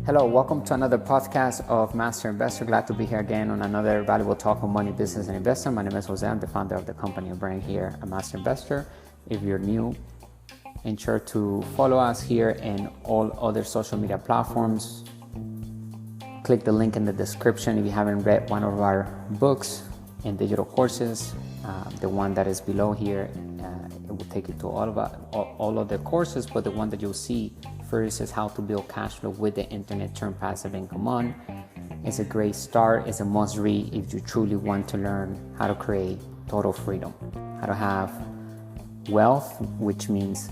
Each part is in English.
Hello, welcome to another podcast of Master Investor. Glad to be here again on another valuable talk on money, business, and investment. My name is Jose. I'm the founder of the company and brand here at Master Investor. If you're new, ensure to follow us here and all other social media platforms. Click the link in the description if you haven't read one of our books and digital courses. The one that is below here, it will take you to all of the courses, but the one that you'll see first is how to build cash flow with the internet, turn passive income on. It's a great start. It's a must read if you truly want to learn how to create total freedom, how to have wealth, which means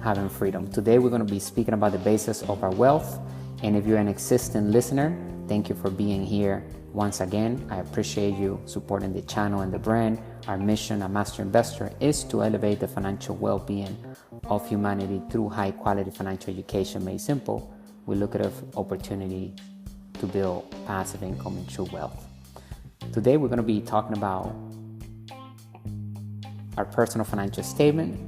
having freedom. Today we're going to be speaking about the basis of our wealth. And if you're an existing listener, thank you for being here once again. I appreciate you supporting the channel and the brand. Our mission at Master Investor is to elevate the financial well-being of humanity through high-quality financial education. Made simple, we look at an opportunity to build passive income and true wealth. Today we're going to be talking about our personal financial statement.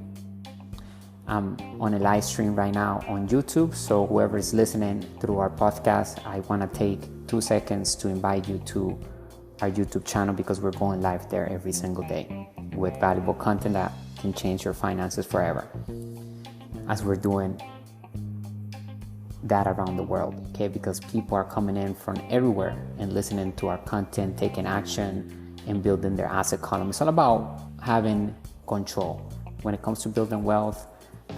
I'm on a live stream right now on YouTube, so whoever is listening through our podcast, I want to take 2 seconds to invite you to our YouTube channel because we're going live there every single day with valuable content that can change your finances forever, as we're doing that around the world, okay? Because people are coming in from everywhere and listening to our content, taking action and building their asset column. It's all about having control. When it comes to building wealth,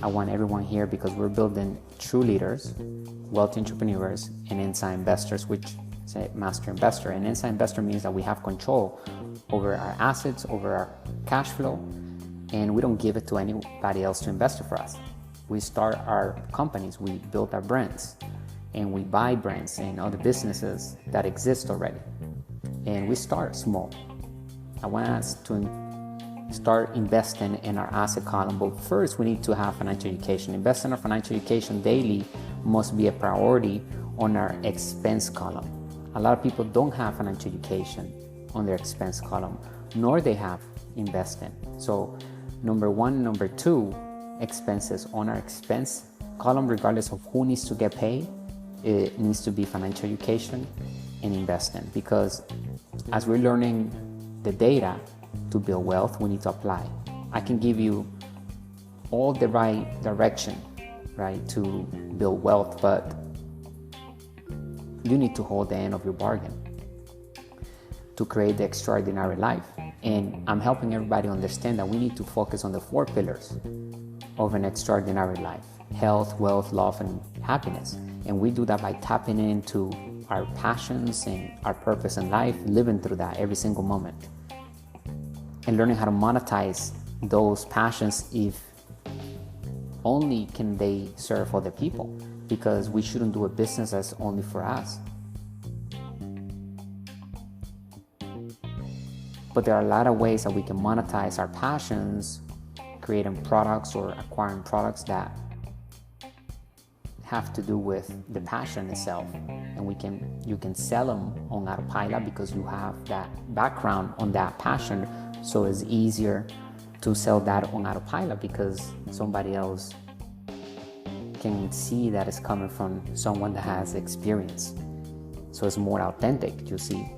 I want everyone here because we're building true leaders, wealth entrepreneurs, and inside investors, which say Master Investor. And inside investor means that we have control over our assets, over our cash flow, and we don't give it to anybody else to invest it for us. We start our companies, we build our brands, and we buy brands and other businesses that exist already. And we start small. I want us to start investing in our asset column, but first we need to have financial education. Investing in our financial education daily must be a priority on our expense column. A lot of people don't have financial education on their expense column, nor they have investing. So number one, number two, expenses on our expense column, regardless of who needs to get paid, it needs to be financial education and investing, because as we're learning the data to build wealth, we need to apply. I can give you all the right direction, right, to build wealth, but you need to hold the end of your bargain to create the extraordinary life. And I'm helping everybody understand that we need to focus on the 4 pillars of an extraordinary life: health, wealth, love, and happiness. And we do that by tapping into our passions and our purpose in life, living through that every single moment, and learning how to monetize those passions if only can they serve other people, because we shouldn't do a business that's only for us. But there are a lot of ways that we can monetize our passions, creating products or acquiring products that have to do with the passion itself. And you can sell them on autopilot because you have that background on that passion. So it's easier to sell that on autopilot because somebody else can see that it's coming from someone that has experience. So it's more authentic, you see.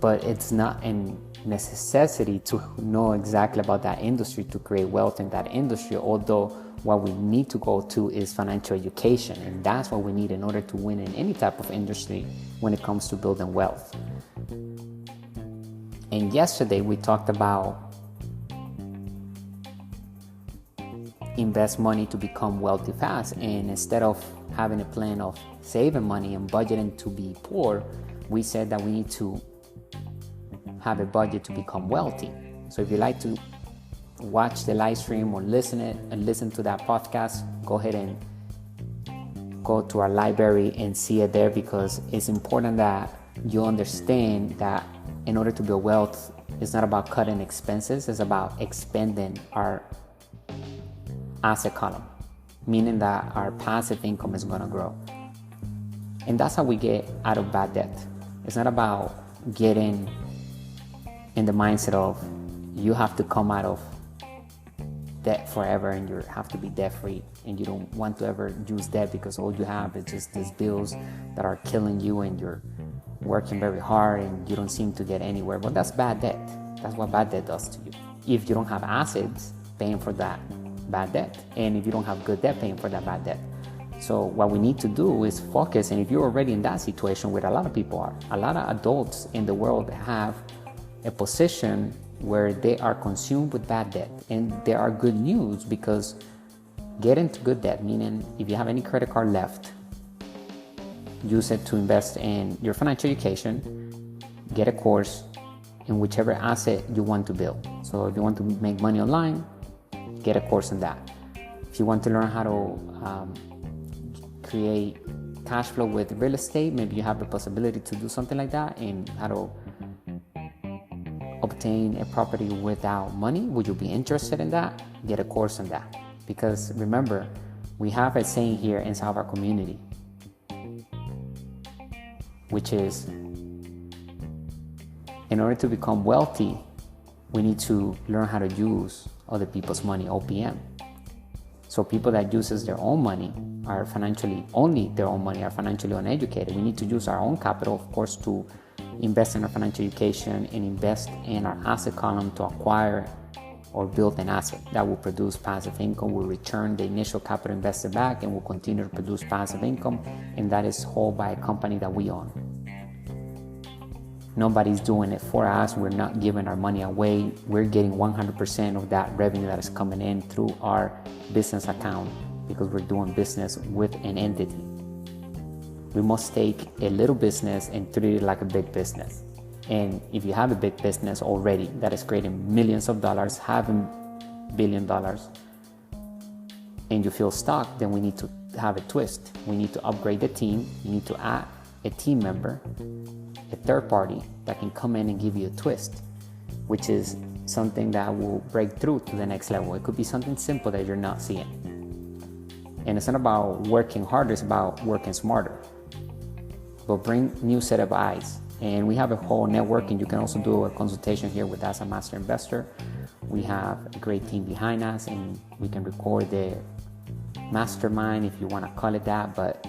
But it's not a necessity to know exactly about that industry to create wealth in that industry, although what we need to go to is financial education, and that's what we need in order to win in any type of industry when it comes to building wealth. And yesterday we talked about invest money to become wealthy fast, and instead of having a plan of saving money and budgeting to be poor, we said that we need to have a budget to become wealthy. So if you like to watch the live stream or listen to that podcast, go ahead and go to our library and see it there, because it's important that you understand that in order to build wealth, it's not about cutting expenses, it's about expanding our asset column, meaning that our passive income is going to grow. And that's how we get out of bad debt. It's not about getting in the mindset of you have to come out of debt forever and you have to be debt free, and you don't want to ever use debt because all you have is just these bills that are killing you, and you're working very hard and you don't seem to get anywhere. But that's bad debt. That's what bad debt does to you. If you don't have assets paying for that bad debt, and if you don't have good debt paying for that bad debt. So what we need to do is focus, and if you're already in that situation, where a lot of people are, a lot of adults in the world have a position where they are consumed with bad debt. And there are good news, because get into good debt, meaning if you have any credit card left, use it to invest in your financial education, get a course in whichever asset you want to build. So if you want to make money online, get a course in that. If you want to learn how to create cash flow with real estate, maybe you have the possibility to do something like that, and how to obtain a property without money. Would you be interested in that? Get a course on that. Because remember, we have a saying here inside of our community, which is, in order to become wealthy, we need to learn how to use other people's money, OPM. So people that uses their own money are financially, only their own money, are financially uneducated. We need to use our own capital, of course, to invest in our financial education and invest in our asset column to acquire or build an asset that will produce passive income, will return the initial capital invested back, and will continue to produce passive income, and that is held by a company that we own. Nobody's doing it for us. We're not giving our money away. We're getting 100% of that revenue that is coming in through our business account, because we're doing business with an entity. We must take a little business and treat it like a big business. And if you have a big business already that is creating millions of dollars, having $1 billion, and you feel stuck, then we need to have a twist. We need to upgrade the team. You need to add a team member, a third party that can come in and give you a twist, which is something that will break through to the next level. It could be something simple that you're not seeing. And it's not about working harder, it's about working smarter. But bring new set of eyes. And we have a whole network, and you can also do a consultation here with us at Master Investor. We have a great team behind us, and we can record the mastermind, if you want to call it that. But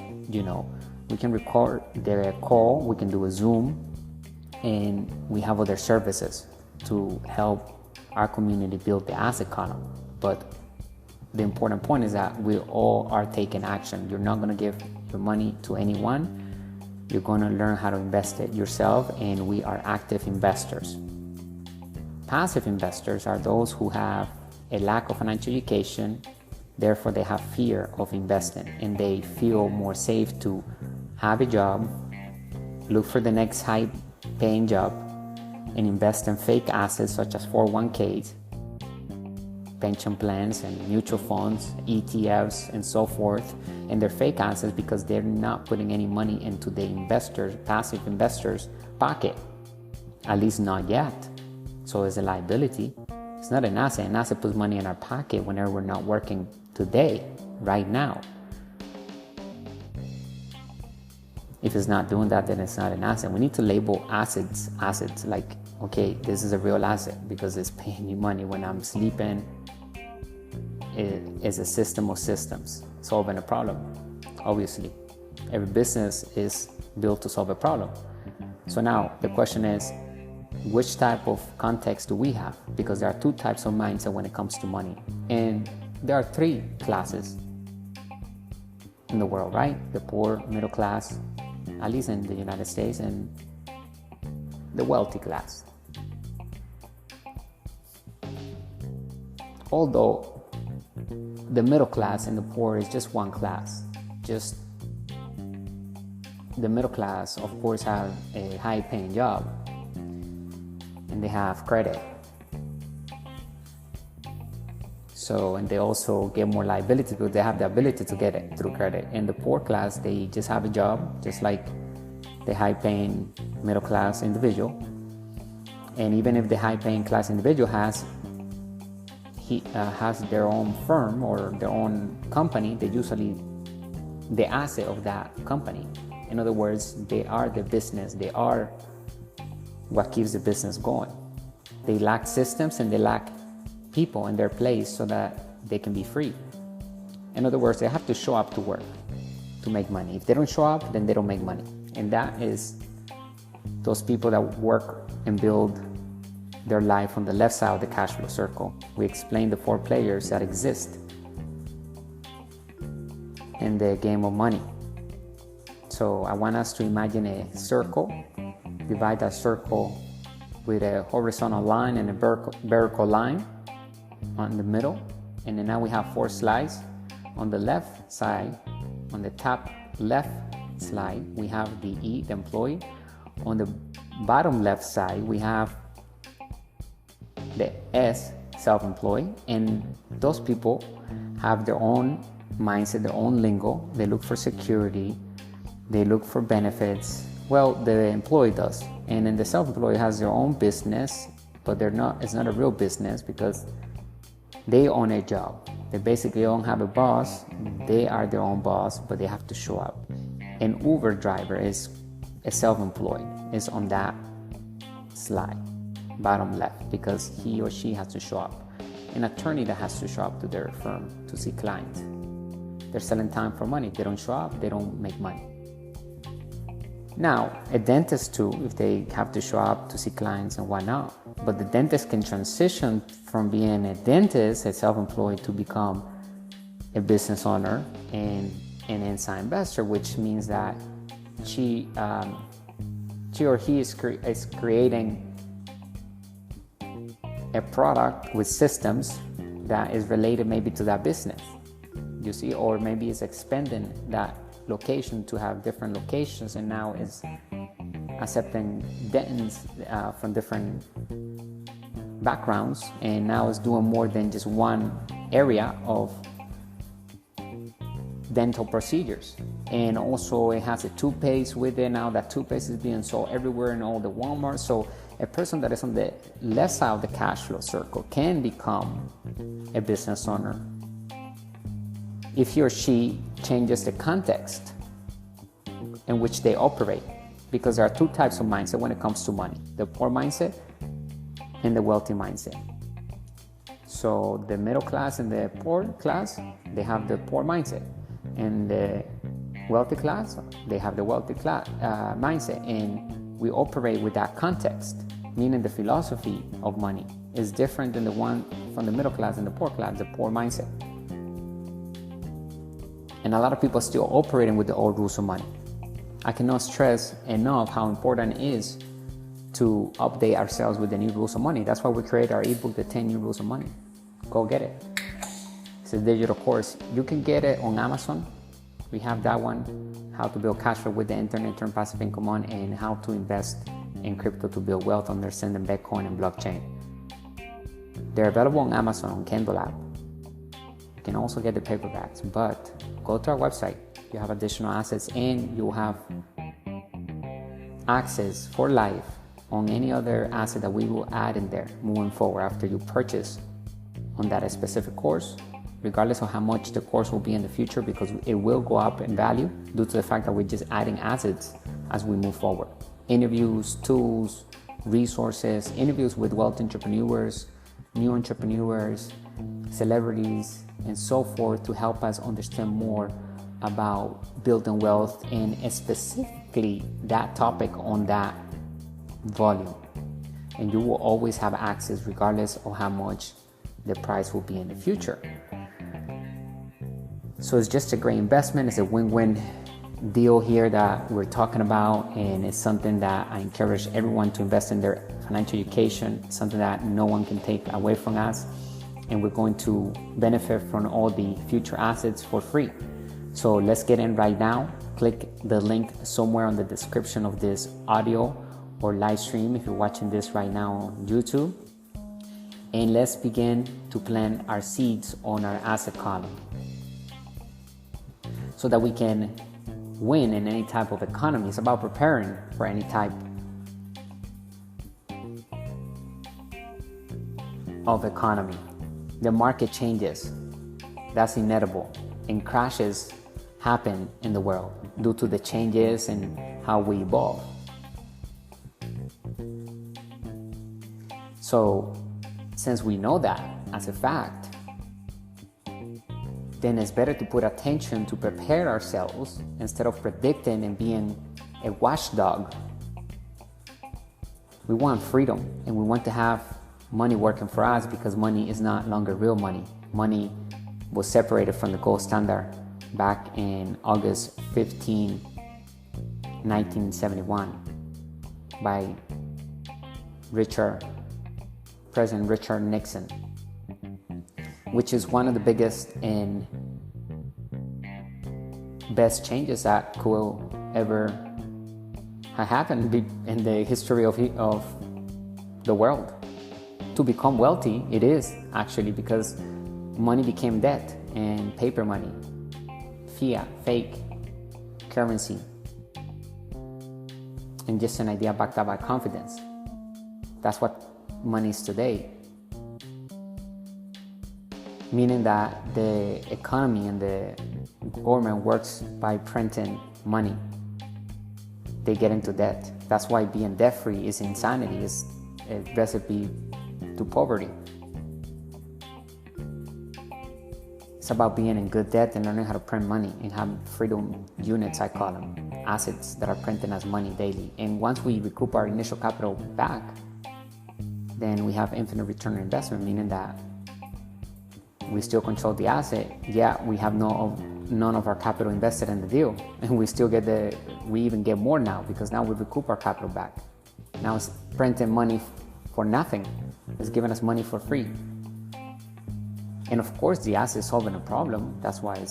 we can record their call, we can do a Zoom, and we have other services to help our community build the asset column. But the important point is that we all are taking action. You're not going to give your money to anyone. You're going to learn how to invest it yourself, and we are active investors. Passive investors are those who have a lack of financial education, therefore they have fear of investing, and they feel more safe to have a job, look for the next high-paying job, and invest in fake assets such as 401ks, pension plans, and mutual funds, ETFs, and so forth. And they're fake assets because they're not putting any money into the investors, passive investors' pocket, at least not yet. So it's a liability. It's not an asset. An asset puts money in our pocket whenever we're not working today, right now. If it's not doing that, then it's not an asset. We need to label assets like, okay, this is a real asset because it's paying me money when I'm sleeping. It is a system of systems solving a problem. Obviously, every business is built to solve a problem. So now the question is, which type of context do we have? Because there are two types of mindset when it comes to money. And there are three classes in the world, right? The poor, middle class, at least in the United States, and the wealthy class. Although the middle class and the poor is just one class. Just the middle class, of course, have a high-paying job, and they have credit. So, and they also get more liability because they have the ability to get it through credit. And the poor class, they just have a job, just like the high-paying middle-class individual. And even if the high-paying class individual has their own firm or their own company, they usually the asset of that company. In other words, they are the business. They are what keeps the business going. They lack systems and they lack people in their place so that they can be free. In other words, they have to show up to work to make money. If they don't show up, then they don't make money. And that is those people that work and build their life on the left side of the cash flow circle. We explain the 4 players that exist in the game of money. So I want us to imagine a circle, divide that circle with a horizontal line and a vertical line on the middle. And then now we have 4 slides. On the left side, on the top left slide, we have the E, the employee. On the bottom left side, we have the S, self-employed. And those people have their own mindset, their own lingo. They look for security. They look for benefits. Well, the employee does. And then the self-employed has their own business, but it's not a real business because they own a job. They basically don't have a boss. They are their own boss, but they have to show up. An Uber driver is a self-employed, is on that slide, bottom left, because he or she has to show up. An attorney that has to show up to their firm to see clients. They're selling time for money. If they don't show up, they don't make money. Now, a dentist too, if they have to show up to see clients and whatnot. But the dentist can transition from being a dentist, a self-employed, to become a business owner and an inside investor, which means that she or he is creating a product with systems that is related maybe to that business. You see, or maybe it's expanding that location to have different locations, and now is accepting dentists from different backgrounds, and now is doing more than just one area of dental procedures. And also it has a toothpaste with it. Now that toothpaste is being sold everywhere in all the Walmart. So a person that is on the left side of the cash flow circle can become a business owner if he or she changes the context in which they operate. Because there are 2 types of mindset when it comes to money: the poor mindset and the wealthy mindset. So the middle class and the poor class, they have the poor mindset. And the wealthy class, they have the wealthy mindset. And we operate with that context, meaning the philosophy of money is different than the one from the middle class and the poor class, the poor mindset. And a lot of people are still operating with the old rules of money. I cannot stress enough how important it is to update ourselves with the new rules of money. That's why we create our ebook, The 10 New Rules of Money. Go get it. It's a digital course. You can get it on Amazon. We have that one, how to build cash flow with the internet, turn passive income on, and how to invest in crypto to build wealth, understanding Bitcoin and blockchain. They're available on Amazon, on Kindle app. You can also get the paperbacks, but go to our website. You have additional assets, and you'll have access for life on any other asset that we will add in there moving forward after you purchase on that specific course, regardless of how much the course will be in the future, because it will go up in value due to the fact that we're just adding assets as we move forward. Interviews, tools, resources, interviews with wealth entrepreneurs, new entrepreneurs, celebrities, and so forth, to help us understand more about building wealth, and specifically that topic on that volume. And you will always have access regardless of how much the price will be in the future. So it's just a great investment. It's a win-win deal here that we're talking about, and it's something that I encourage everyone to invest in their financial education. It's something that no one can take away from us, and we're going to benefit from all the future assets for free. So let's get in right now. Click the link somewhere on the description of this audio or live stream if you're watching this right now on YouTube. And let's begin to plant our seeds on our asset column so that we can win in any type of economy. It's about preparing for any type of economy. The market changes. That's inevitable. And crashes happen in the world due to the changes and how we evolve. So since we know that as a fact, then it's better to put attention to prepare ourselves instead of predicting and being a watchdog. We want freedom, and we want to have money working for us, because money is not longer real money. Money was separated from the gold standard back in August 15, 1971 by President Richard Nixon, which is one of the biggest and best changes that could ever have happened in the history of the world. To become wealthy, it is actually because money became debt, and paper money, fiat, fake currency, and just an idea backed up by confidence. That's what money is today. Meaning that the economy and the government works by printing money. They get into debt. That's why being debt-free is insanity. It's a recipe to poverty. It's about being in good debt and learning how to print money and have freedom units, I call them, assets that are printed as money daily. And once we recoup our initial capital back, then we have infinite return on investment, meaning that we still control the asset. Yeah, we have none of our capital invested in the deal, and we still we even get more now, because now we recoup our capital back. Now it's printing money for nothing. It's giving us money for free. And of course, the asset is solving a problem. That's why an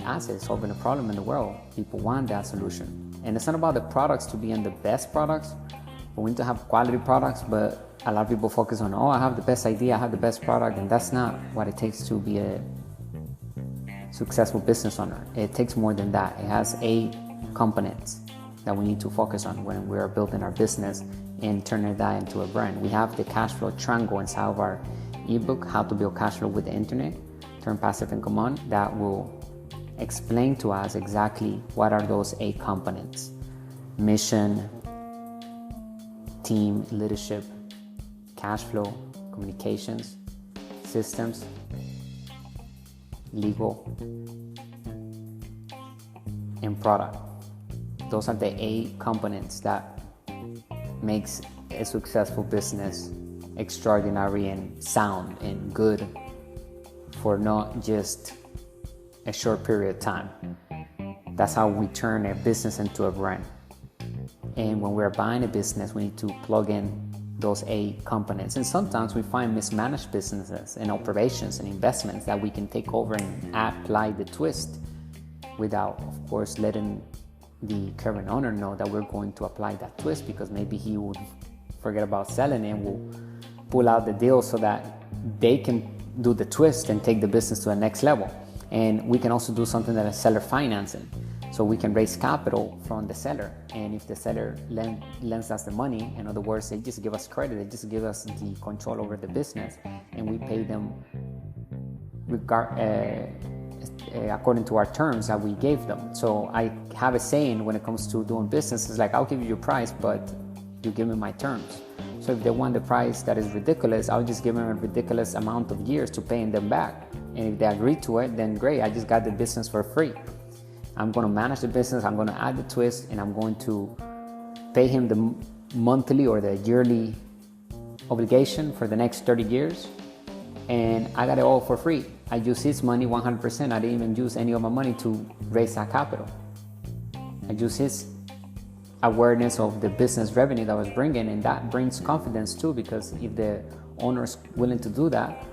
asset is solving a problem in the world. People want that solution. And it's not about the products to be in the best products. We need to have quality products, but a lot of people focus on, I have the best idea, I have the best product, and that's not what it takes to be a successful business owner. It takes more than that. It has 8 components that we need to focus on when we're building our business and turning that into a brand. We have the cash flow triangle inside of our ebook, How to Build Cash Flow with the Internet, Turn Passive Income On, that will explain to us exactly what are those 8 components: mission, team, leadership, cash flow, communications, systems, legal, and product. Those are the 8 components that makes a successful business extraordinary and sound and good for not just a short period of time. That's how we turn a business into a brand. And when we're buying a business, we need to plug in those 8 components. And sometimes we find mismanaged businesses and operations and investments that we can take over and apply the twist without, of course, letting the current owner know that we're going to apply that twist, because maybe he would forget about selling it and will pull out the deal so that they can do the twist and take the business to the next level. And we can also do something that is seller financing. So we can raise capital from the seller, and if the seller lends us the money, in other words, they just give us credit, they just give us the control over the business, and we pay them according to our terms that we gave them. So I have a saying when it comes to doing business, it's like, I'll give you your price, but you give me my terms. So if they want the price that is ridiculous, I'll just give them a ridiculous amount of years to paying them back. And if they agree to it, then great, I just got the business for free. I'm going to manage the business, I'm going to add the twist, and I'm going to pay him the monthly or the yearly obligation for the next 30 years. And I got it all for free. I use his money 100%. I didn't even use any of my money to raise that capital. I use his awareness of the business revenue that I was bringing, and that brings confidence too, because if the owner is willing to do that,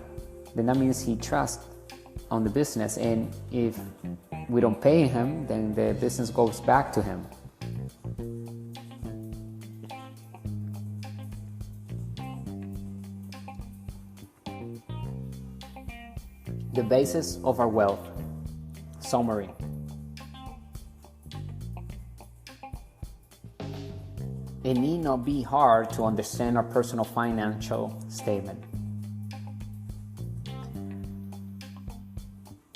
then that means he trusts on the business. And if we don't pay him, then the business goes back to him. The basis of our wealth. Summary. It need not be hard to understand our personal financial statement.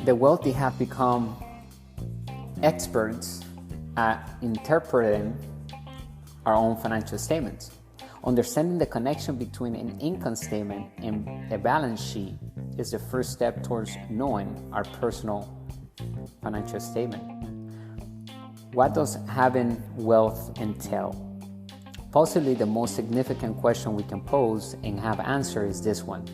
The wealthy have become experts at interpreting our own financial statements. Understanding the connection between an income statement and a balance sheet is the first step towards knowing our personal financial statement. What does having wealth entail? Possibly the most significant question we can pose and have answer is this one.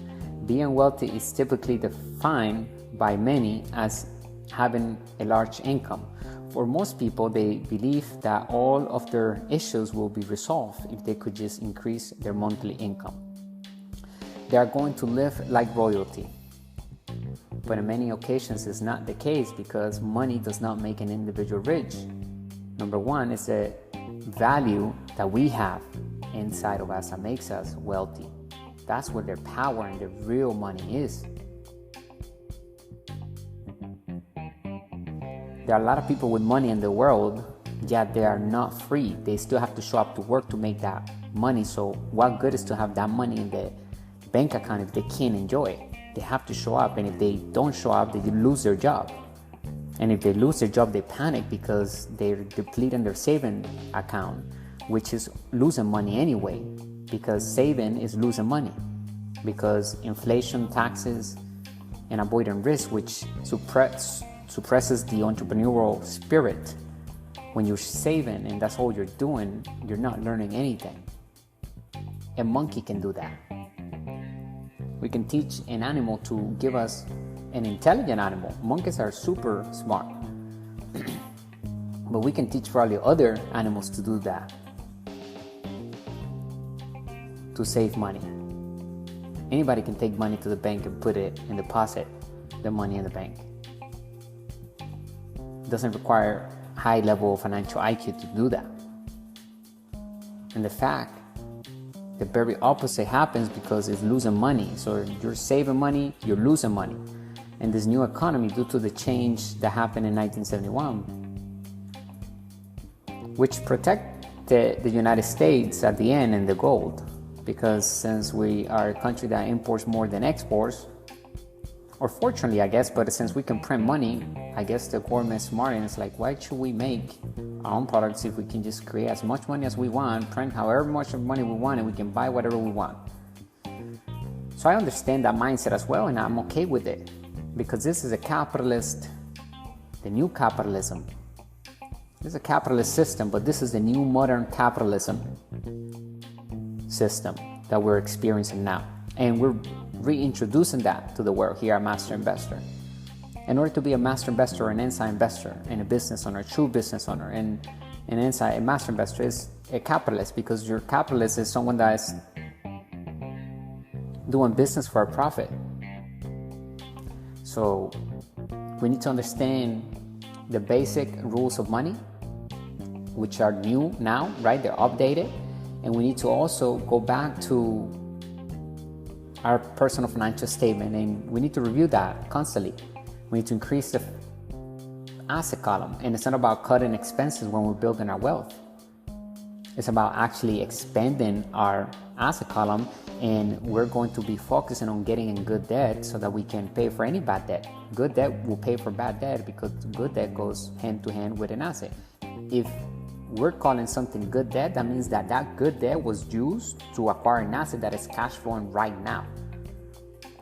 Being wealthy is typically defined by many as having a large income. For most people, they believe that all of their issues will be resolved if they could just increase their monthly income. They are going to live like royalty. But in many occasions, it's not the case because money does not make an individual rich. Number one is the value that we have inside of us that makes us wealthy. That's where their power and their real money is. There are a lot of people with money in the world, yet they are not free. They still have to show up to work to make that money. So what good is to have that money in the bank account if they can't enjoy it? They have to show up, and if they don't show up, they lose their job. And if they lose their job, they panic because they're depleting their saving account, which is losing money anyway, because saving is losing money. Because inflation, taxes, and avoiding risk, which suppresses the entrepreneurial spirit. When you're saving and that's all you're doing, you're not learning anything. A monkey can do that. We can teach an animal to give us an intelligent animal. Monkeys are super smart. But we can teach probably other animals to do that, to save money. Anybody can take money to the bank and put it and deposit the money in the bank. It doesn't require high level of financial IQ to do that. And the very opposite happens because it's losing money. So you're saving money, you're losing money. And this new economy, due to the change that happened in 1971, which protected the United States at the end and the gold, because since we are a country that imports more than exports, or fortunately, I guess, but since we can print money, I guess the government's smart and it's like, why should we make our own products if we can just create as much money as we want, print however much money we want, and we can buy whatever we want? So I understand that mindset as well, and I'm okay with it, because this is a capitalist, the new capitalism. This is a capitalist system, but this is the new modern capitalism system that we're experiencing now. And we're reintroducing that to the world here at Master Investor. In order to be a master investor, an inside investor, and a business owner, a true business owner, and an inside a master investor is a capitalist, because your capitalist is someone that is doing business for a profit. So we need to understand the basic rules of money, which are new now, right? They're updated. And we need to also go back to our personal financial statement, and we need to review that constantly. We need to increase the asset column, and it's not about cutting expenses when we're building our wealth. It's about actually expanding our asset column, and we're going to be focusing on getting in good debt so that we can pay for any bad debt. Good debt will pay for bad debt, because good debt goes hand to hand with an asset. If we're calling something good debt, that means that that good debt was used to acquire an asset that is cash flowing right now,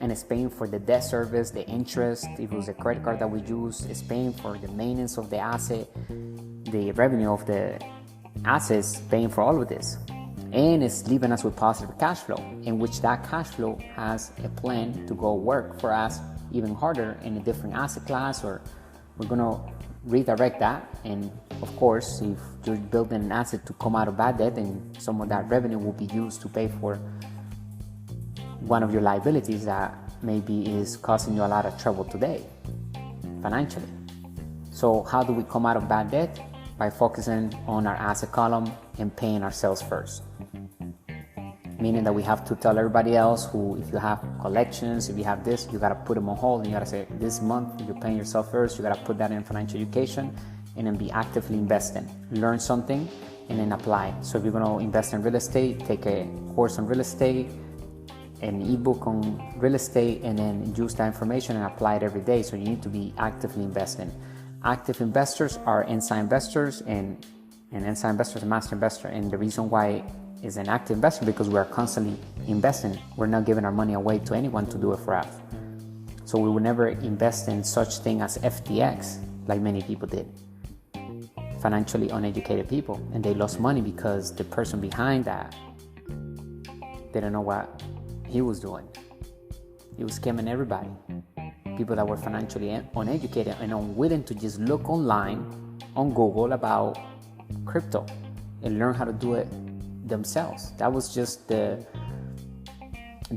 and it's paying for the debt service, the interest. If it was a credit card that we use, it's paying for the maintenance of the asset, the revenue of the assets, paying for all of this, and it's leaving us with positive cash flow, in which that cash flow has a plan to go work for us even harder in a different asset class, or we're going to redirect that. And of course, if you're building an asset to come out of bad debt, then some of that revenue will be used to pay for one of your liabilities that maybe is causing you a lot of trouble today financially. So how do we come out of bad debt? By focusing on our asset column and paying ourselves first. Meaning that we have to tell everybody else who, if you have collections, if you have this, you got to put them on hold, and you got to say, this month you're paying yourself first. You got to put that in financial education, and then be actively investing. Learn something and then apply. So if you're going to invest in real estate, take a course on real estate, an ebook on real estate, and then use that information and apply it every day. So you need to be actively investing. Active investors are inside investors, and inside investors are master investor. And the reason why is an active investor, because we are constantly investing. We're not giving our money away to anyone to do it for us. So we would never invest in such thing as FTX like many people did. Financially uneducated people, and they lost money because the person behind that didn't know what he was doing. He was scamming everybody. People that were financially uneducated and unwilling to just look online on Google about crypto and learn how to do it themselves. That was just the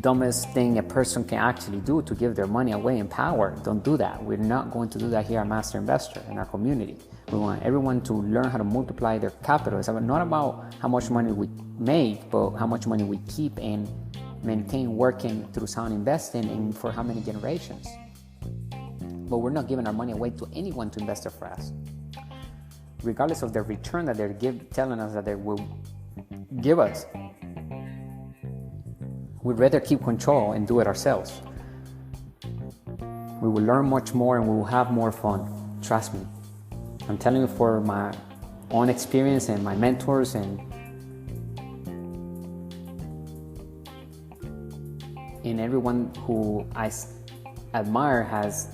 dumbest thing a person can actually do, to give their money away in power. Don't do that. We're not going to do that here at Master Investor in our community. We want everyone to learn how to multiply their capital. It's not about how much money we make, but how much money we keep and maintain working through sound investing, and for how many generations. But we're not giving our money away to anyone to invest it for us, regardless of the return that they're telling us that they will give us. We'd rather keep control and do it ourselves. We will learn much more and we will have more fun. Trust me. I'm telling you for my own experience and my mentors and everyone who I admire has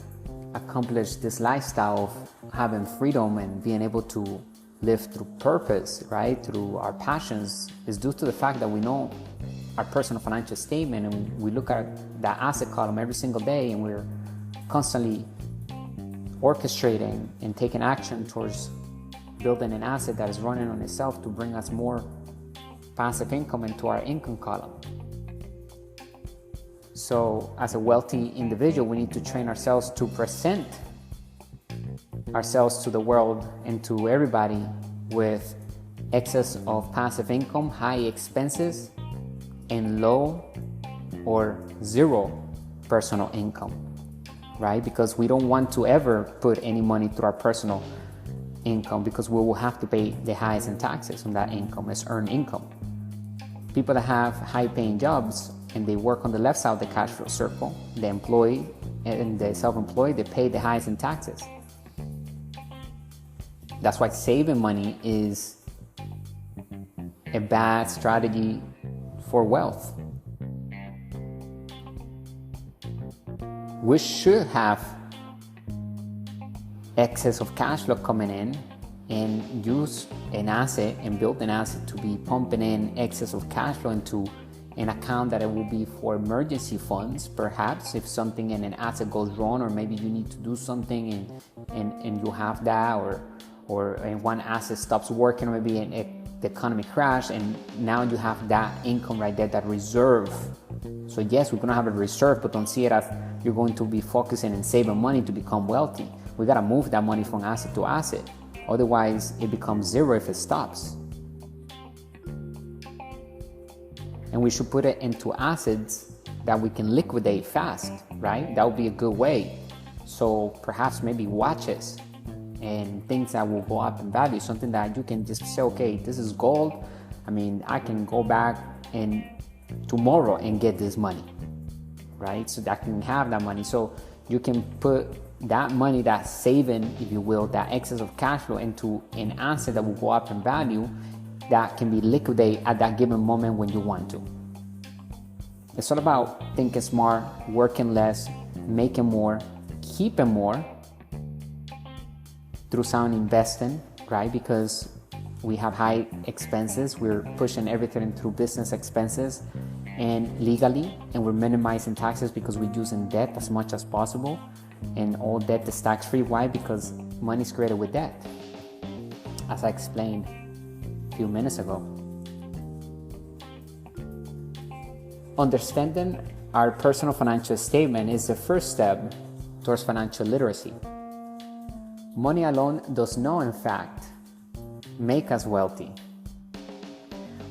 accomplished this lifestyle of having freedom and being able to live through purpose, right? Through our passions, is due to the fact that we know our personal financial statement and we look at that asset column every single day, and we're constantly orchestrating and taking action towards building an asset that is running on itself to bring us more passive income into our income column. So as a wealthy individual, we need to train ourselves to present ourselves to the world and to everybody with excess of passive income, high expenses, and low or zero personal income, right? Because we don't want to ever put any money through our personal income, because we will have to pay the highest in taxes on that income as earned income. People that have high paying jobs and they work on the left side of the cash flow circle, the employee and the self-employed, they pay the highest in taxes. That's why saving money is a bad strategy for wealth. We should have excess of cash flow coming in and use an asset and build an asset to be pumping in excess of cash flow into an account that it will be for emergency funds, perhaps if something in an asset goes wrong, or maybe you need to do something and you have that, or one asset stops working, or maybe the economy crash, and now you have that income right there, that reserve. So yes, we're going to have a reserve, but don't see it as you're going to be focusing and saving money to become wealthy. We got to move that money from asset to asset. Otherwise, it becomes zero if it stops. And we should put it into assets that we can liquidate fast, right? That would be a good way. So perhaps maybe watches and things that will go up in value, something that you can just say, okay, this is gold. I mean, I can go back and tomorrow and get this money, right? So that I can have that money. So you can put that money, that saving, if you will, that excess of cash flow into an asset that will go up in value, that can be liquidated at that given moment when you want to. It's all about thinking smart, working less, making more, keeping more through sound investing, right? Because we have high expenses. We're pushing everything through business expenses and legally, and we're minimizing taxes because we're using debt as much as possible. And all debt is tax-free. Why? Because money is created with debt, as I explained a few minutes ago. Understanding our personal financial statement is the first step towards financial literacy. Money alone does not, in fact, make us wealthy.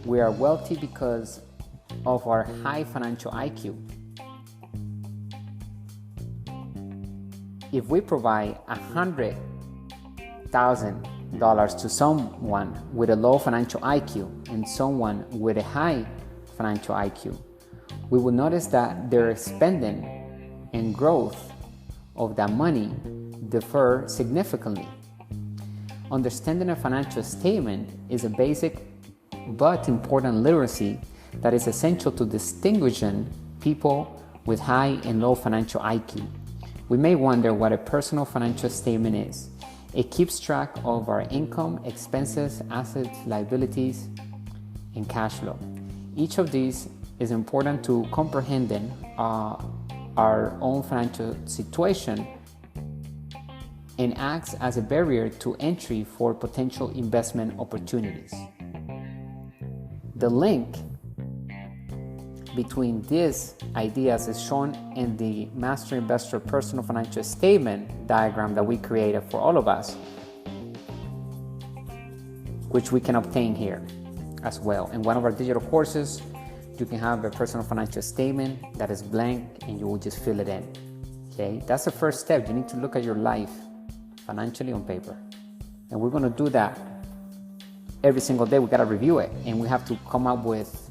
We are wealthy because of our high financial IQ. If we provide $100,000 to someone with a low financial IQ and someone with a high financial IQ, we will notice that their spending and growth of that money differ significantly. Understanding a financial statement is a basic but important literacy that is essential to distinguishing people with high and low financial IQ. We may wonder what a personal financial statement is. It keeps track of our income, expenses, assets, liabilities, and cash flow. Each of these is important to comprehending our own financial situation and acts as a barrier to entry for potential investment opportunities. The link between these ideas is shown in the Master Investor Personal Financial Statement diagram that we created for all of us, which we can obtain here as well. In one of our digital courses, you can have a personal financial statement that is blank and you will just fill it in. Okay, that's the first step. You need to look at your life financially on paper. And we're going to do that every single day. We got to review it, and we have to come up with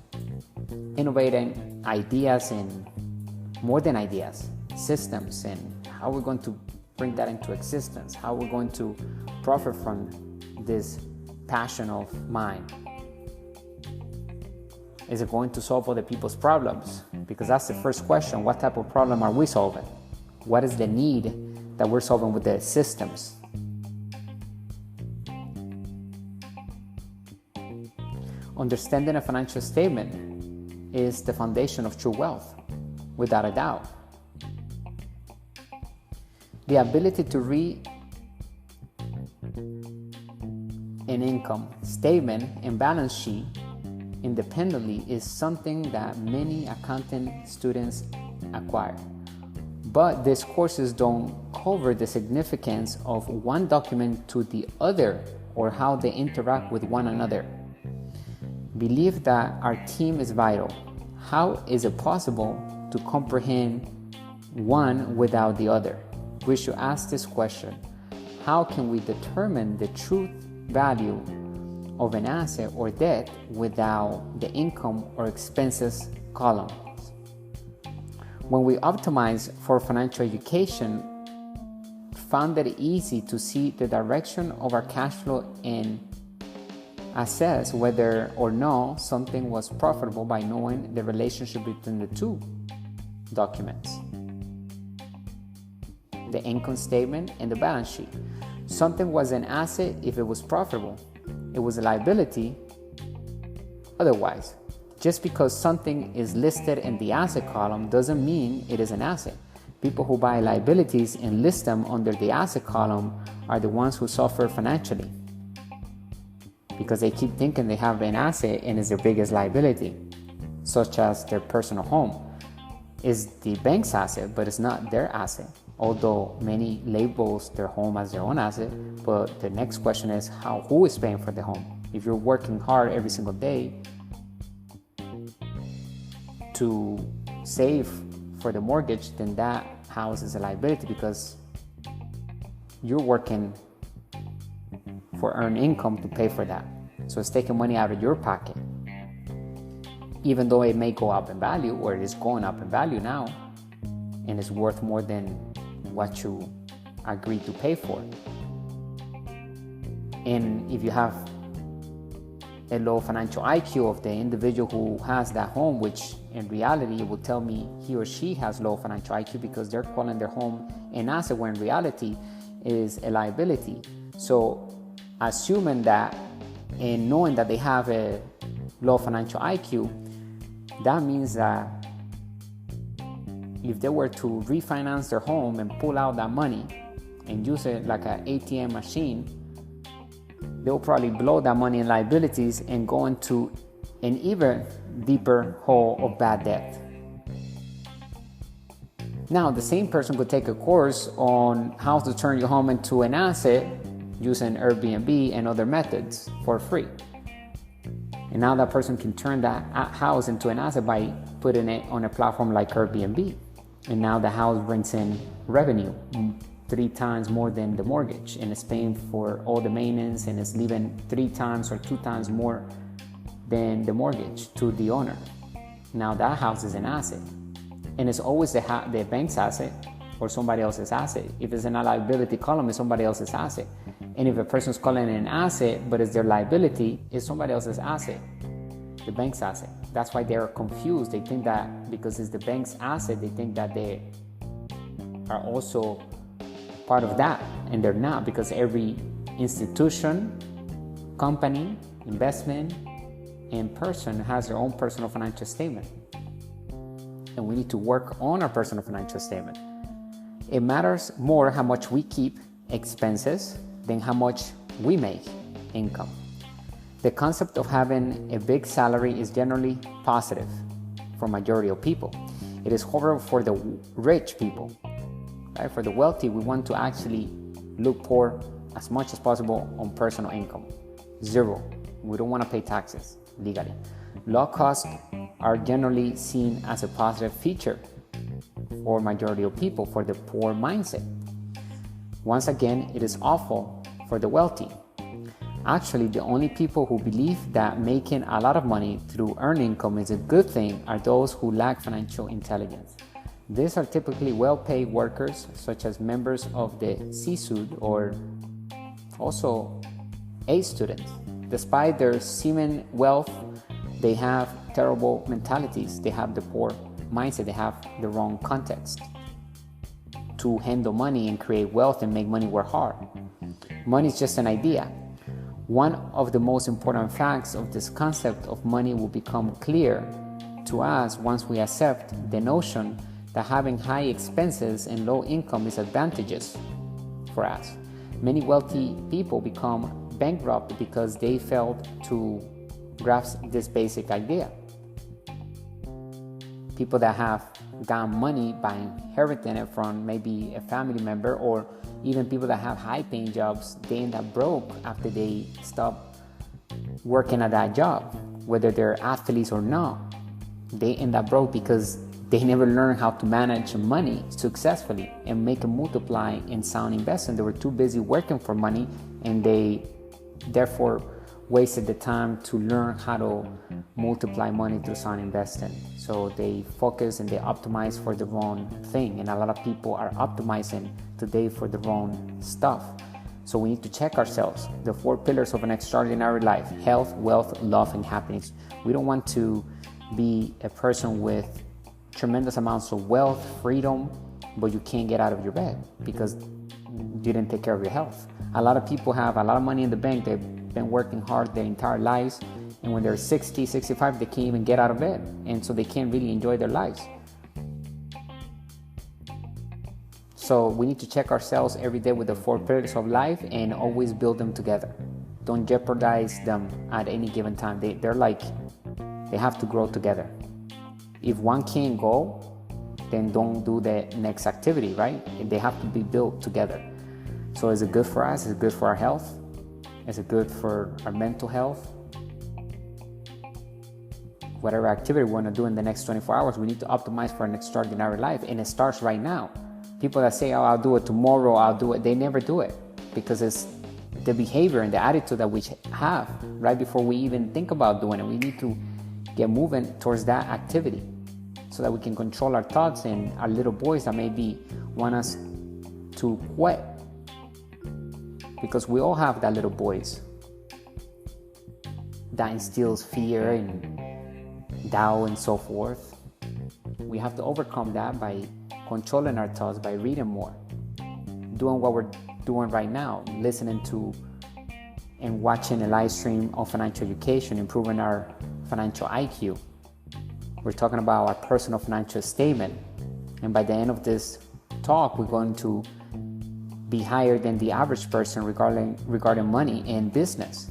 innovating ideas and more than ideas, systems, and how we're going to bring that into existence, how we're going to profit from this passion of mine. Is it going to solve other people's problems? Because that's the first question. What type of problem are we solving? What is the need that we're solving with the systems? Understanding a financial statement is the foundation of true wealth, without a doubt. The ability to read an income statement and balance sheet independently is something that many accounting students acquire. But these courses don't cover the significance of one document to the other or how they interact with one another. Believe that our team is vital. How is it possible to comprehend one without the other? We should ask this question: how can we determine the true value of an asset or debt without the income or expenses column? When we optimize for financial education, found it easy to see the direction of our cash flow and assess whether or not something was profitable by knowing the relationship between the two documents, the income statement and the balance sheet. Something was an asset if it was profitable. It was a liability otherwise. Just because something is listed in the asset column doesn't mean it is an asset. People who buy liabilities and list them under the asset column are the ones who suffer financially, because they keep thinking they have an asset and it's their biggest liability, such as their personal home is the bank's asset, but it's not their asset. Although many labels their home as their own asset, but the next question is who is paying for the home? If you're working hard every single day to save for the mortgage, then that house is a liability because you're working for earned income to pay for that. So it's taking money out of your pocket. Even though it may go up in value, or it is going up in value now, and it's worth more than what you agreed to pay for. And if you have a low financial IQ of the individual who has that home, which in reality will tell me he or she has low financial IQ because they're calling their home an asset when in reality is a liability. So assuming that and knowing that they have a low financial IQ, that means that if they were to refinance their home and pull out that money and use it like an ATM machine, they'll probably blow that money in liabilities and go into an even deeper hole of bad debt. Now, the same person could take a course on how to turn your home into an asset using Airbnb and other methods for free. And now that person can turn that house into an asset by putting it on a platform like Airbnb. And now the house brings in revenue 3 times more than the mortgage, and it's paying for all the maintenance, and it's leaving 3 times or 2 times more than the mortgage to the owner. Now that house is an asset, and it's always the bank's asset or somebody else's asset. If it's in a liability column, it's somebody else's asset. And if a person's calling it an asset, but it's their liability, it's somebody else's asset, the bank's asset. That's why they're confused. They think that because it's the bank's asset, they think that they are also part of that, and they're not, because every institution, company, investment, and person has their own personal financial statement, and we need to work on our personal financial statement. It matters more how much we keep expenses than how much we make income. The concept of having a big salary is generally positive for majority of people. It is horrible for the rich people. Right? For the wealthy, we want to actually look poor as much as possible on personal income. Zero. We don't want to pay taxes legally. Low costs are generally seen as a positive feature for majority of people, for the poor mindset. Once again, it is awful for the wealthy. Actually, the only people who believe that making a lot of money through earned income is a good thing are those who lack financial intelligence. These are typically well-paid workers, such as members of the C-suite or also A students. Despite their seeming wealth, they have terrible mentalities. They have the poor mindset. They have the wrong context to handle money and create wealth and make money work hard. Money is just an idea. One of the most important facts of this concept of money will become clear to us once we accept the notion that having high expenses and low income is advantageous for us. Many wealthy people become bankrupt because they failed to grasp this basic idea. People that have gotten money by inheriting it from maybe a family member, or even people that have high-paying jobs, they end up broke after they stop working at that job, whether they're athletes or not. They end up broke because they never learned how to manage money successfully and make it multiply in sound investment. They were too busy working for money, and they therefore wasted the time to learn how to multiply money through sound investing. So they focus and they optimize for the wrong thing, and a lot of people are optimizing today for the wrong stuff. So we need to check ourselves. The 4 pillars of an extraordinary life: health, wealth, love, and happiness. We don't want to be a person with tremendous amounts of wealth, freedom, but you can't get out of your bed because you didn't take care of your health. A lot of people have a lot of money in the bank. They've been working hard their entire lives, and when they're 60, 65, they can't even get out of bed, and so they can't really enjoy their lives. So we need to check ourselves every day with the 4 pillars of life and always build them together. Don't jeopardize them at any given time. They have to grow together. If one can't go, then don't do the next activity, right? They have to be built together. So is it good for us? Is it good for our health? Is it good for our mental health? Whatever activity we want to do in the next 24 hours, we need to optimize for an extraordinary life. And it starts right now. People that say, oh, I'll do it tomorrow, I'll do it, they never do it, because it's the behavior and the attitude that we have right before we even think about doing it. We need to get moving towards that activity so that we can control our thoughts and our little boys that maybe want us to quit. Because we all have that little boys that instills fear and doubt and so forth. We have to overcome that by controlling our thoughts, by reading more, doing what we're doing right now, listening to and watching a live stream of financial education, improving our financial IQ. We're talking about our personal financial statement, and by the end of this talk, we're going to be higher than the average person regarding money and business.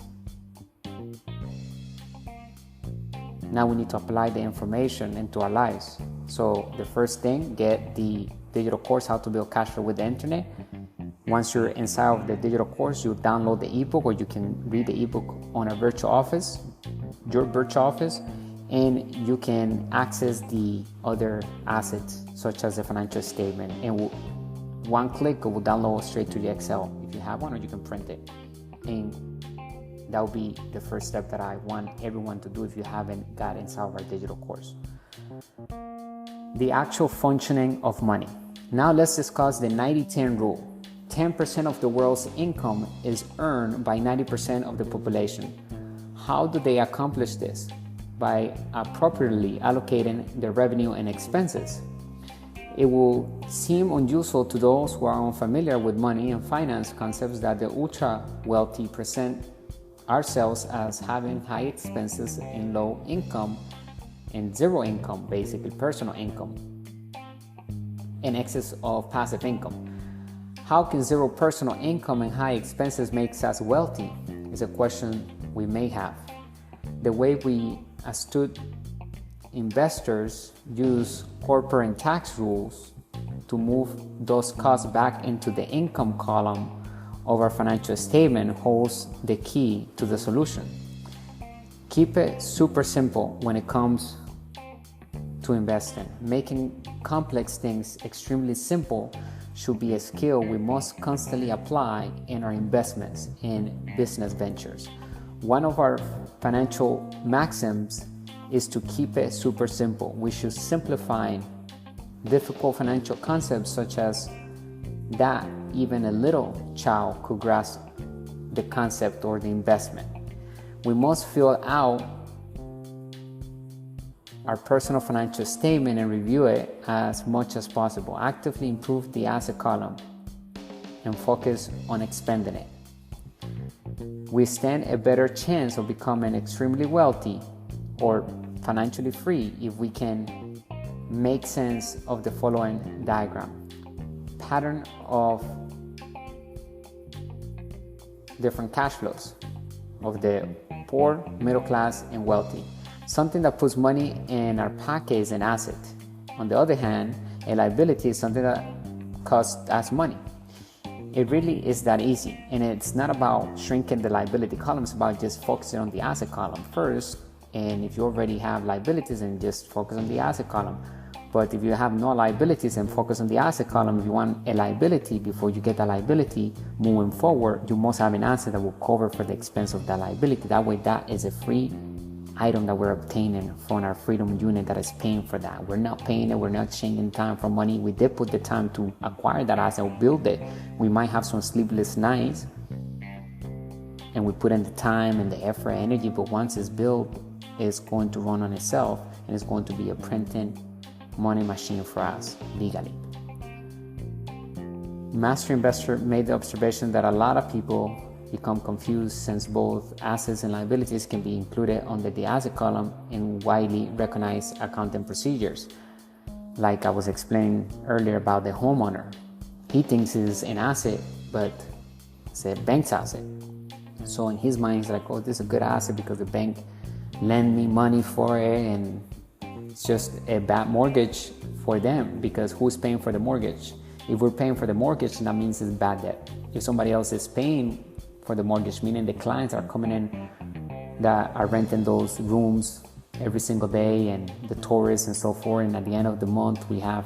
Now we need to apply the information into our lives. So the first thing, get the digital course, How to Build Cash Flow with the Internet. Once you're inside of the digital course, you download the ebook, or you can read the ebook on a virtual office, your virtual office, and you can access the other assets such as a financial statement. And one click, it will download straight to the Excel if you have one, or you can print it. And that will be the first step that I want everyone to do if you haven't got inside of our digital course. The actual functioning of money. Now let's discuss the 90-10 rule. 10% of the world's income is earned by 90% of the population. How do they accomplish this? By appropriately allocating their revenue and expenses. It will seem unusual to those who are unfamiliar with money and finance concepts that the ultra wealthy present ourselves as having high expenses and low income and zero income, basically personal income, in excess of passive income. How can zero personal income and high expenses make us wealthy is a question we may have. The way we astute investors use corporate and tax rules to move those costs back into the income column of our financial statement holds the key to the solution. Keep it super simple when it comes to investing. Making complex things extremely simple should be a skill we must constantly apply in our investments in business ventures. One of our financial maxims is to keep it super simple. We should simplify difficult financial concepts such as that even a little child could grasp the concept or the investment. We must fill out our personal financial statement and review it as much as possible. Actively improve the asset column and focus on expanding it. We stand a better chance of becoming extremely wealthy or financially free if we can make sense of the following diagram. Pattern of different cash flows of the poor, middle class, and wealthy. Something that puts money in our pocket is an asset. On the other hand, a liability is something that costs us money. It really is that easy, and it's not about shrinking the liability column, it's about just focusing on the asset column first. And if you already have liabilities, then just focus on the asset column. But if you have no liabilities and focus on the asset column, if you want a liability before you get that liability moving forward, you must have an asset that will cover for the expense of that liability. That way, that is a free item that we're obtaining from our freedom unit that is paying for that. We're not paying it, we're not changing time for money. We did put the time to acquire that asset or build it. We might have some sleepless nights and we put in the time and the effort and energy, but once it's built, it's going to run on itself and it's going to be a printing money machine for us legally. Master Investor made the observation that a lot of people become confused since both assets and liabilities can be included under the asset column in widely recognized accounting procedures. Like I was explaining earlier about the homeowner. He thinks it's an asset, but it's a bank's asset. So in his mind, he's like, oh, this is a good asset because the bank lend me money for it, and it's just a bad mortgage for them because who's paying for the mortgage? If we're paying for the mortgage, that means it's bad debt. If somebody else is paying for the mortgage, meaning the clients are coming in that are renting those rooms every single day and the tourists and so forth, and at the end of the month we have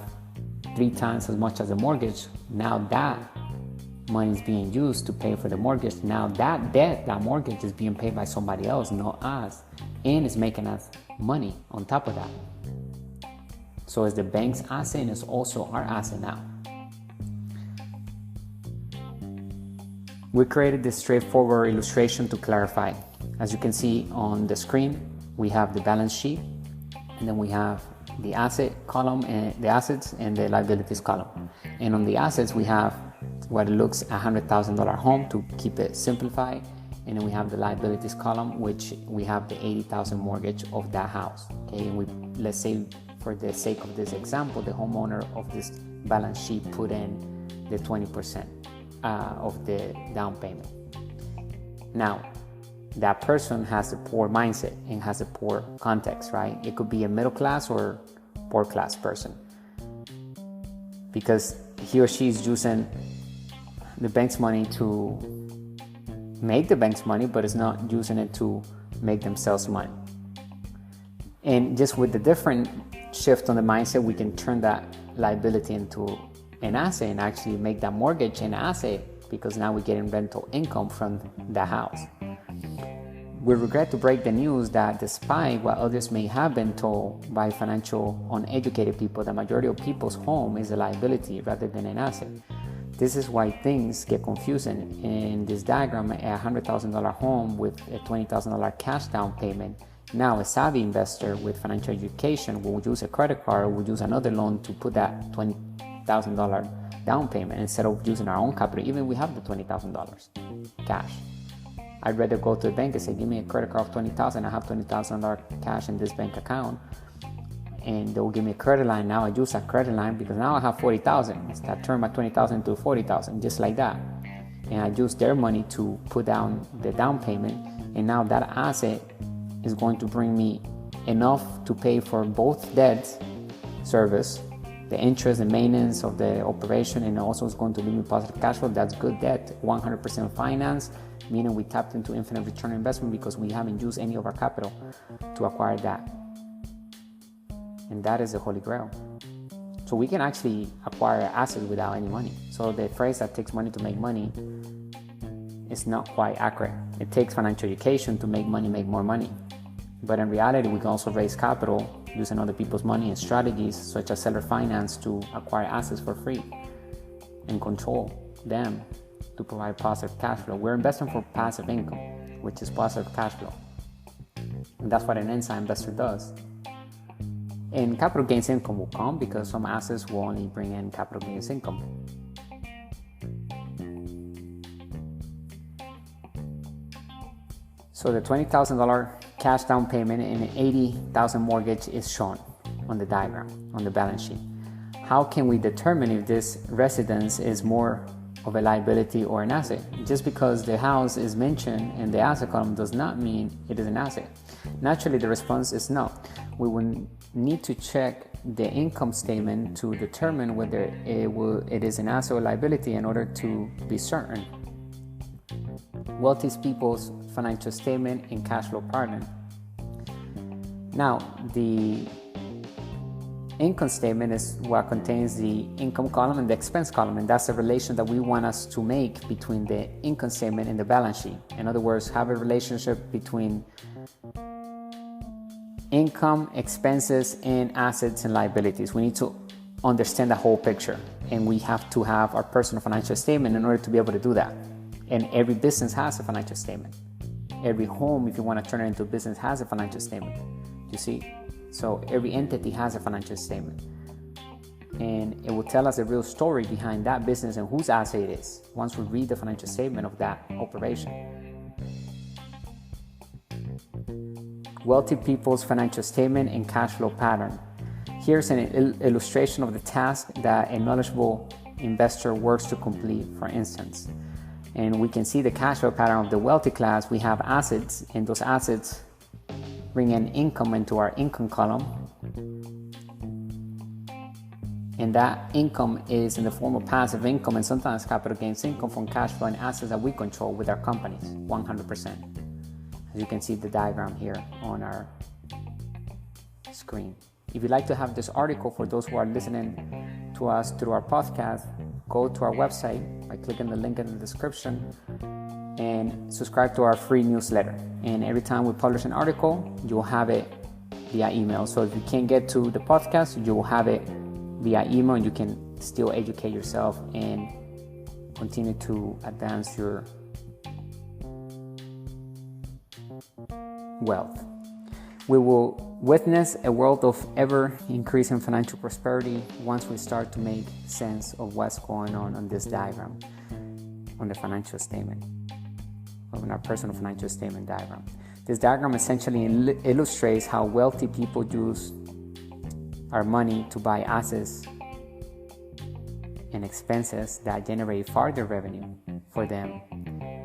3 times as much as the mortgage. Now that money is being used to pay for the mortgage. Now that debt, that mortgage is being paid by somebody else, not us, and it's making us money on top of that. So it's the bank's asset and it's also our asset now. We created this straightforward illustration to clarify. As you can see on the screen, we have the balance sheet, and then we have the asset column and the assets and the liabilities column. And on the assets, we have what looks $100,000 home to keep it simplified, and then we have the liabilities column, which we have the $80,000 mortgage of that house. Okay, and let's say for the sake of this example, the homeowner of this balance sheet put in the 20%. Of the down payment. Now, that person has a poor mindset and has a poor context, right? It could be a middle class or poor class person because he or she is using the bank's money to make the bank's money, but it's not using it to make themselves money. And just with the different shift on the mindset, we can turn that liability into an asset and actually make that mortgage an asset because now we're getting rental income from the house. We regret to break the news that despite what others may have been told by financial uneducated people, the majority of people's home is a liability rather than an asset. This is why things get confusing. In this diagram, a $100,000 home with a $20,000 cash down payment Now, a savvy investor with financial education will use a credit card or will use another loan to put that $20,000 down payment instead of using our own capital, even if we have the $20,000 cash. I'd rather go to the bank and say, give me a credit card of $20,000. I have $20,000 cash in this bank account, and they'll give me a credit line. Now I use that credit line because now I have $40,000. I turn my $20,000 into $40,000, just like that. And I use their money to put down the down payment, and now that asset is going to bring me enough to pay for both debt service, the interest and maintenance of the operation, and also is going to leave me positive cash flow. That's good debt, 100% finance, meaning we tapped into infinite return on investment because we haven't used any of our capital to acquire that. And that is the holy grail. So we can actually acquire assets without any money. So the phrase that takes money to make money is not quite accurate. It takes financial education to make money, make more money. But in reality, we can also raise capital using other people's money and strategies such as seller finance to acquire assets for free and control them to provide positive cash flow. We're investing for passive income, which is positive cash flow. And that's what an inside investor does. And capital gains income will come because some assets will only bring in capital gains income. So the $20,000 cash down payment and an $80,000 mortgage is shown on the diagram, on the balance sheet. How can we determine if this residence is more of a liability or an asset? Just because the house is mentioned in the asset column does not mean it is an asset. Naturally, the response is no. We will need to check the income statement to determine whether it is an asset or liability in order to be certain. Wealthy people's financial statement and cash flow pattern. Now, the income statement is what contains the income column and the expense column, and that's the relation that we want us to make between the income statement and the balance sheet. In other words, have a relationship between income, expenses, and assets and liabilities. We need to understand the whole picture, and we have to have our personal financial statement in order to be able to do that. And every business has a financial statement. Every home, if you want to turn it into a business, has a financial statement. You see? So every entity has a financial statement. And it will tell us the real story behind that business and whose asset it is once we read the financial statement of that operation. Wealthy people's financial statement and cash flow pattern. Here's an illustration of the task that a knowledgeable investor works to complete, for instance. And we can see the cash flow pattern of the wealthy class. We have assets, and those assets bring in income into our income column. And that income is in the form of passive income and sometimes capital gains income from cash flow and assets that we control with our companies, 100%. As you can see the diagram here on our screen. If you'd like to have this article for those who are listening to us through our podcast, go to our website by clicking the link in the description and subscribe to our free newsletter. And every time we publish an article, you'll have it via email. So if you can't get to the podcast, you will have it via email, and you can still educate yourself and continue to advance your wealth. We will witness a world of ever increasing financial prosperity once we start to make sense of what's going on this diagram, on the financial statement, on our personal financial statement diagram. This diagram essentially illustrates how wealthy people use our money to buy assets and expenses that generate further revenue for them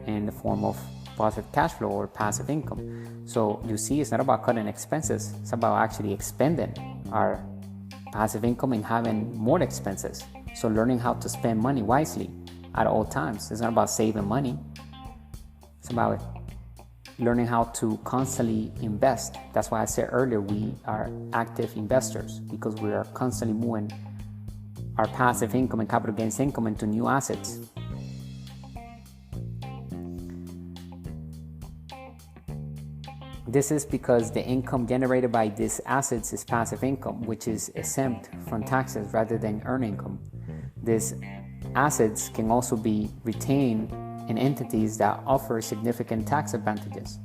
in the form of positive cash flow or passive income. So you see, it's not about cutting expenses. It's about actually expending our passive income and having more expenses. So learning how to spend money wisely at all times. It's not about saving money. It's about learning how to constantly invest. That's why I said earlier, we are active investors because we are constantly moving our passive income and capital gains income into new assets. This is because the income generated by these assets is passive income, which is exempt from taxes rather than earned income. These assets can also be retained in entities that offer significant tax advantages.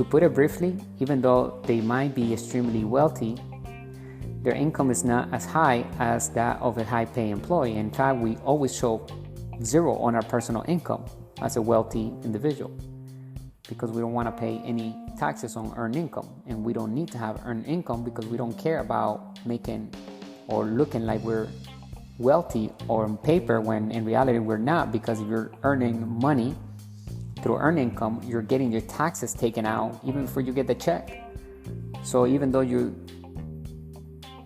To put it briefly, even though they might be extremely wealthy, their income is not as high as that of a high-paying employee. In fact, we always show zero on our personal income as a wealthy individual because we don't want to pay any taxes on earned income, and we don't need to have earned income because we don't care about making or looking like we're wealthy or on paper when in reality we're not, because if you're earning money through earned income, you're getting your taxes taken out even before you get the check. So even though you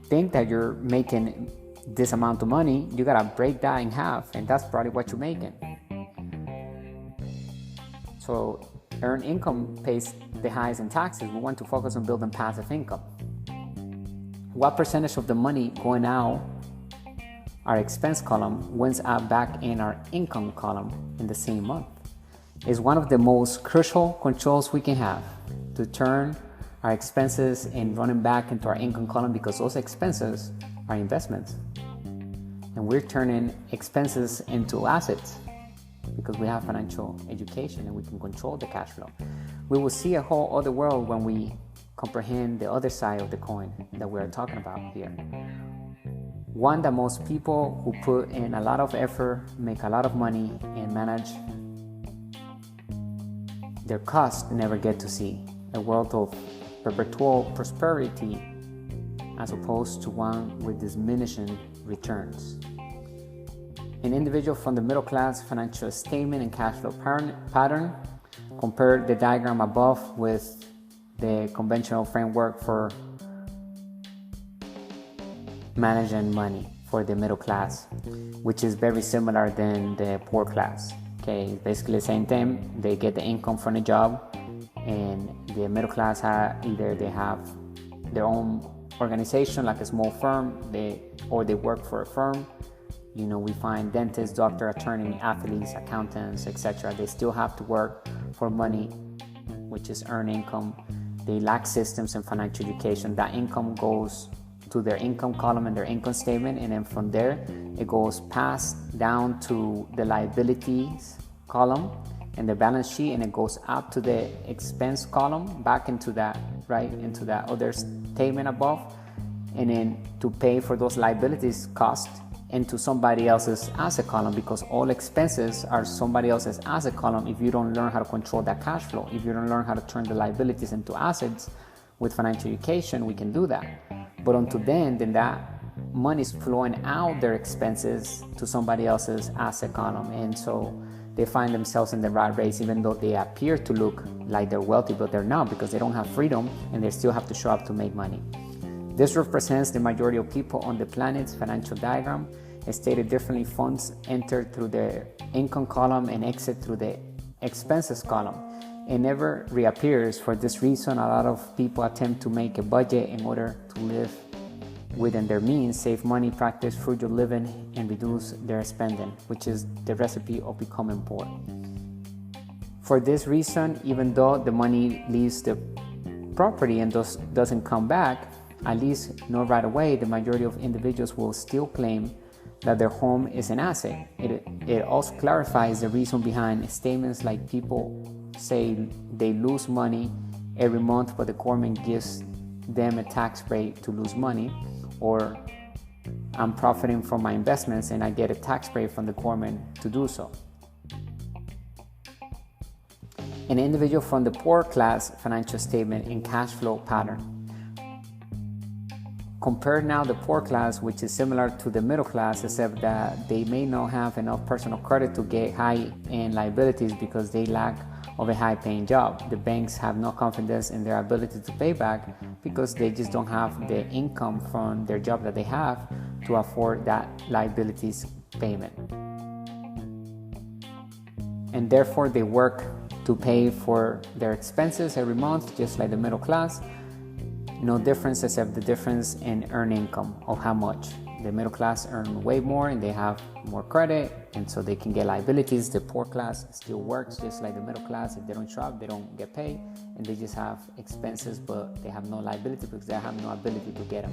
think that you're making this amount of money, you gotta break that in half, and that's probably what you're making. So earned income pays the highest in taxes. We want to focus on building passive income. What percentage of the money going out our expense column wins out back in our income column in the same month is one of the most crucial controls we can have to turn our expenses and running back into our income column, because those expenses are investments. And we're turning expenses into assets because we have financial education and we can control the cash flow. We will see a whole other world when we comprehend the other side of the coin that we're talking about here. One that most people who put in a lot of effort, make a lot of money, and manage their costs never get to see. A world of perpetual prosperity as opposed to one with diminishing returns. An individual from the middle class financial statement and cash flow pattern. Compare the diagram above with the conventional framework for managing money for the middle class, which is very similar than the poor class. Okay, basically the same thing. They get the income from a job, and the middle class either they have their own organization like a small firm, or they work for a firm. You know, we find dentists, doctor, attorney, athletes, accountants, etc. They still have to work for money, which is earned income. They lack systems and financial education. That income goes to their income column and their income statement, and then from there it goes passed down to the liabilities column and the balance sheet, and it goes up to the expense column, back into that other statement above, and then to pay for those liabilities cost into somebody else's asset column, because all expenses are somebody else's asset column if you don't learn how to control that cash flow. If you don't learn how to turn the liabilities into assets with financial education, we can do that. But until then that money is flowing out their expenses to somebody else's asset column, and so they find themselves in the rat race, even though they appear to look like they're wealthy, but they're not, because they don't have freedom and they still have to show up to make money. This represents the majority of people on the planet's financial diagram. Stated differently, funds enter through the income column and exit through the expenses column. It never reappears. For this reason, a lot of people attempt to make a budget in order to live within their means, save money, practice frugal living, and reduce their spending, which is the recipe of becoming poor. For this reason, even though the money leaves the property and doesn't come back, at least not right away, the majority of individuals will still claim that their home is an asset. It also clarifies the reason behind statements like people say they lose money every month, but the government gives them a tax break to lose money, or I'm profiting from my investments and I get a tax break from the government to do so. An individual from the poor class financial statement and cash flow pattern. Compare now the poor class, which is similar to the middle class, except that they may not have enough personal credit to get high-end liabilities because they lack of a high-paying job. The banks have no confidence in their ability to pay back because they just don't have the income from their job that they have to afford that liabilities payment. And therefore they work to pay for their expenses every month, just like the middle class. No difference except the difference in earned income of how much. The middle class earn way more and they have more credit, and so they can get liabilities. The poor class still works just like the middle class. If they don't shop, they don't get paid, and they just have expenses, but they have no liability because they have no ability to get them.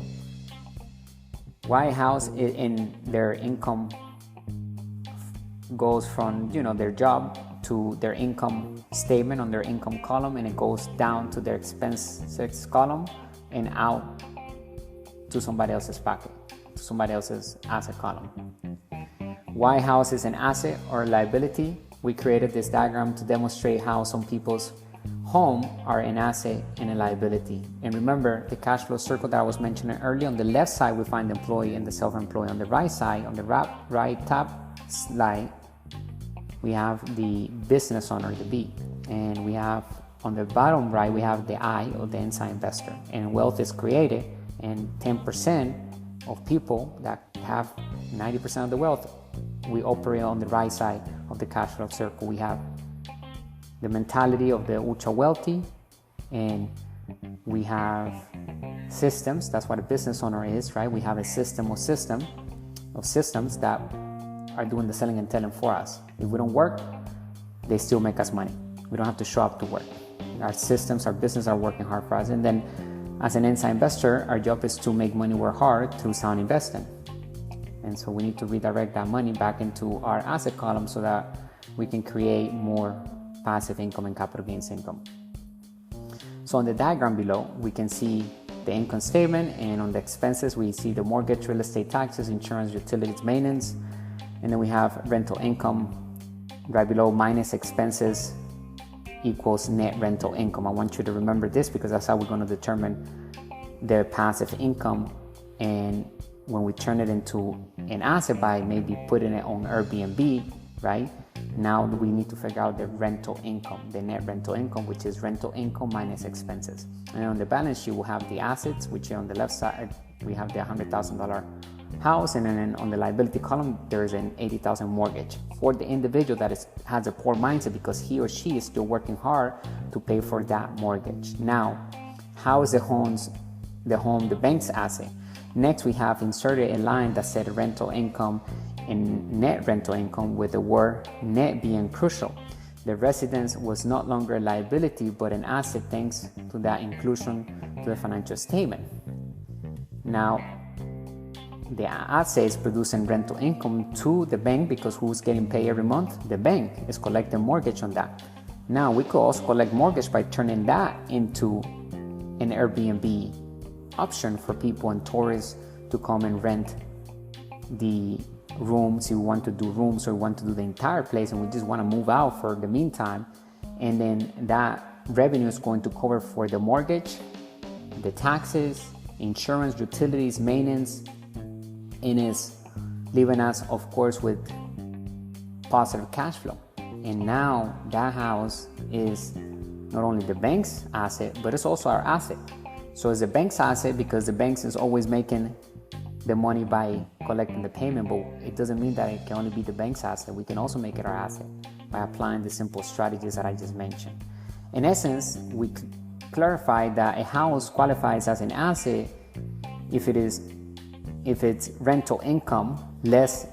White House in their income goes from their job to their income statement on their income column, and it goes down to their expenses column and out to somebody else's pocket, to somebody else's asset column. Why house is an asset or liability? We created this diagram to demonstrate how some people's home are an asset and a liability. And remember the cash flow circle that I was mentioning earlier. On the left side, we find the employee and the self-employed. On the right side, on the right top slide, we have the business owner, the B. And we have on the bottom right, we have the I, or the inside investor. And wealth is created, and 10% of people that have 90% of the wealth, we operate on the right side of the cash flow circle. We have the mentality of the ultra wealthy, and we have systems. That's what a business owner is, right? We have a system of systems that are doing the selling and telling for us. If we don't work, they still make us money. We don't have to show up to work. Our systems, our business are working hard for us. And then as an inside investor, our job is to make money work hard through sound investing. And so we need to redirect that money back into our asset column so that we can create more passive income and capital gains income. So on the diagram below, we can see the income statement, and on the expenses, we see the mortgage, real estate taxes, insurance, utilities, maintenance, and then we have rental income right below. Minus expenses equals net rental income. I want you to remember this because that's how we're going to determine the passive income. And when we turn it into an asset by maybe putting it on Airbnb, right? Now we need to figure out the rental income, the net rental income, which is rental income minus expenses. And on the balance sheet, we'll have the assets, which on the left side, we have the $100,000 house. And then on the liability column, there's an $80,000 mortgage for the individual that has a poor mindset because he or she is still working hard to pay for that mortgage. Now, how is the bank's asset? Next, we have inserted a line that said rental income and net rental income, with the word net being crucial. The residence was no longer a liability but an asset thanks to that inclusion to the financial statement. Now, the asset is producing rental income to the bank because who's getting paid every month? The bank is collecting mortgage on that. Now, we could also collect mortgage by turning that into an Airbnb option for people and tourists to come and rent the rooms. You want to do rooms or you want to do the entire place, and we just want to move out for the meantime, and then that revenue is going to cover for the mortgage, the taxes, insurance, utilities, maintenance, and is leaving us, of course, with positive cash flow. And now that house is not only the bank's asset, but it's also our asset. So it's the bank's asset because the bank is always making the money by collecting the payment, but it doesn't mean that it can only be the bank's asset. We can also make it our asset by applying the simple strategies that I just mentioned. In essence, we clarify that a house qualifies as an asset if its rental income less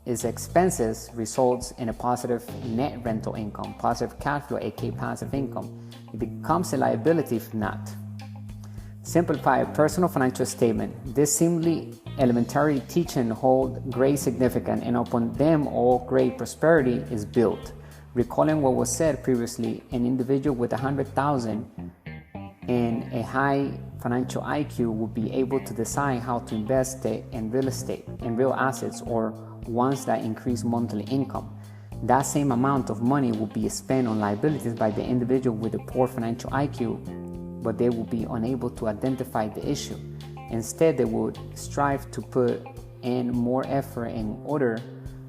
its expenses results in a positive net rental income, positive cash flow, aka passive income. It becomes a liability if not. Simplify a personal financial statement. This seemingly elementary teaching hold great significance, and upon them all great prosperity is built. Recalling what was said previously, an individual with 100,000 and a high financial IQ will be able to decide how to invest it in real estate, in real assets, or ones that increase monthly income. That same amount of money will be spent on liabilities by the individual with a poor financial IQ, but they will be unable to identify the issue. Instead, they would strive to put in more effort in order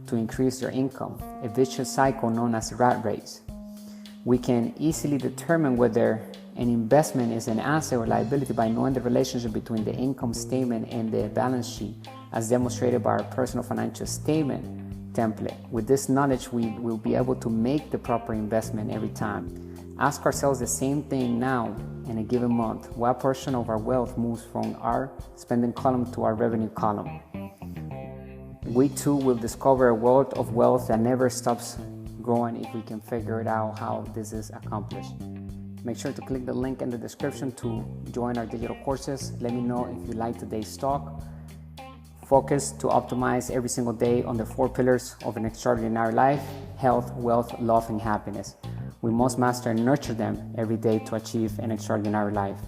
to increase their income, a vicious cycle known as rat race. We can easily determine whether an investment is an asset or liability by knowing the relationship between the income statement and the balance sheet, as demonstrated by our personal financial statement template. With this knowledge, we will be able to make the proper investment every time. Ask ourselves the same thing now in a given month. What portion of our wealth moves from our spending column to our revenue column? We too will discover a world of wealth that never stops growing if we can figure it out how this is accomplished. Make sure to click the link in the description to join our digital courses. Let me know if you like today's talk. Focus to optimize every single day on the 4 pillars of an extraordinary life. health, wealth, love, and happiness. We must master and nurture them every day to achieve an extraordinary life.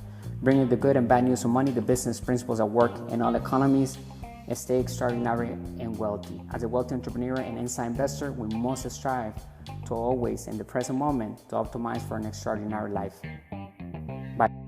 Bringing the good and bad news of money, the business principles at work in all economies, and stay extraordinary and wealthy. As a wealthy entrepreneur and inside investor, we must strive to always, in the present moment, to optimize for an extraordinary life. Bye.